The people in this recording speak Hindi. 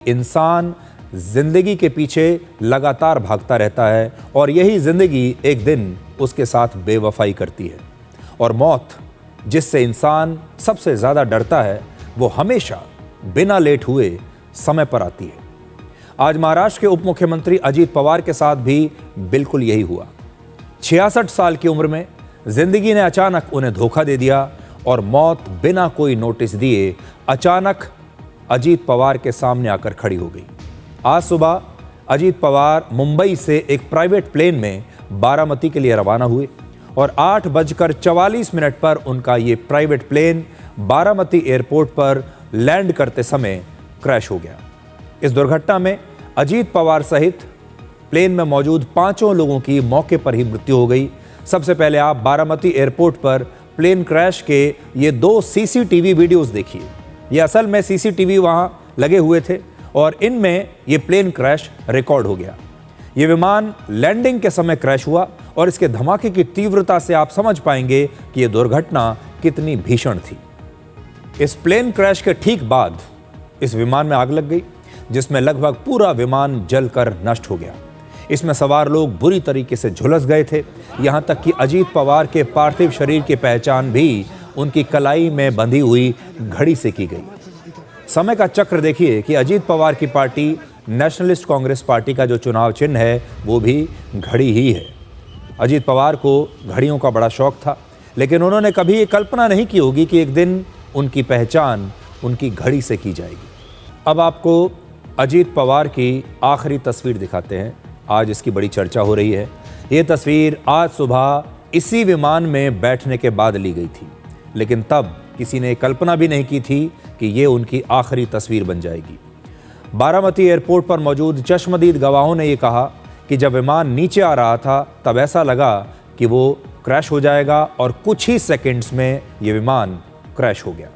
इंसान जिंदगी के पीछे लगातार भागता रहता है और यही जिंदगी एक दिन उसके साथ बेवफाई करती है। और मौत, जिससे इंसान सबसे ज्यादा डरता है, वो हमेशा बिना लेट हुए समय पर आती है। आज महाराष्ट्र के उप मुख्यमंत्री अजीत पवार के साथ भी बिल्कुल यही हुआ। 66 साल की उम्र में जिंदगी ने अचानक उन्हें धोखा दे दिया और मौत बिना कोई नोटिस दिए अचानक अजीत पवार के सामने आकर खड़ी हो गई। आज सुबह अजीत पवार मुंबई से एक प्राइवेट प्लेन में बारामती के लिए रवाना हुए और 8:44 पर उनका ये प्राइवेट प्लेन बारामती एयरपोर्ट पर लैंड करते समय क्रैश हो गया। इस दुर्घटना में अजीत पवार सहित प्लेन में मौजूद 5 लोगों की मौके पर ही मृत्यु हो गई। सबसे पहले आप बारामती एयरपोर्ट पर प्लेन क्रैश के ये 2 सीसीटीवी वीडियोस देखिए। ये असल में सीसीटीवी वहां लगे हुए थे और इनमें ये प्लेन क्रैश रिकॉर्ड हो गया। ये विमान लैंडिंग के समय क्रैश हुआ और इसके धमाके की तीव्रता से आप समझ पाएंगे कि यह दुर्घटना कितनी भीषण थी। इस प्लेन क्रैश के ठीक बाद इस विमान में आग लग गई, जिसमें लगभग पूरा विमान जलकर नष्ट हो गया। इसमें सवार लोग बुरी तरीके से झुलस गए थे। यहां तक कि अजीत पवार के पार्थिव शरीर की पहचान भी उनकी कलाई में बंधी हुई घड़ी से की गई। समय का चक्र देखिए कि अजीत पवार की पार्टी नेशनलिस्ट कांग्रेस पार्टी का जो चुनाव चिन्ह है वो भी घड़ी ही है। अजीत पवार को घड़ियों का बड़ा शौक था, लेकिन उन्होंने कभी ये कल्पना नहीं की होगी कि एक दिन उनकी पहचान उनकी घड़ी से की जाएगी। अब आपको अजीत पवार की आखिरी तस्वीर दिखाते हैं। आज इसकी बड़ी चर्चा हो रही है। ये तस्वीर आज सुबह इसी विमान में बैठने के बाद ली गई थी, लेकिन तब किसी ने कल्पना भी नहीं की थी कि ये उनकी आखिरी तस्वीर बन जाएगी। बारामती एयरपोर्ट पर मौजूद चश्मदीद गवाहों ने ये कहा कि जब विमान नीचे आ रहा था तब ऐसा लगा कि वो क्रैश हो जाएगा और कुछ ही सेकंड्स में ये विमान क्रैश हो गया।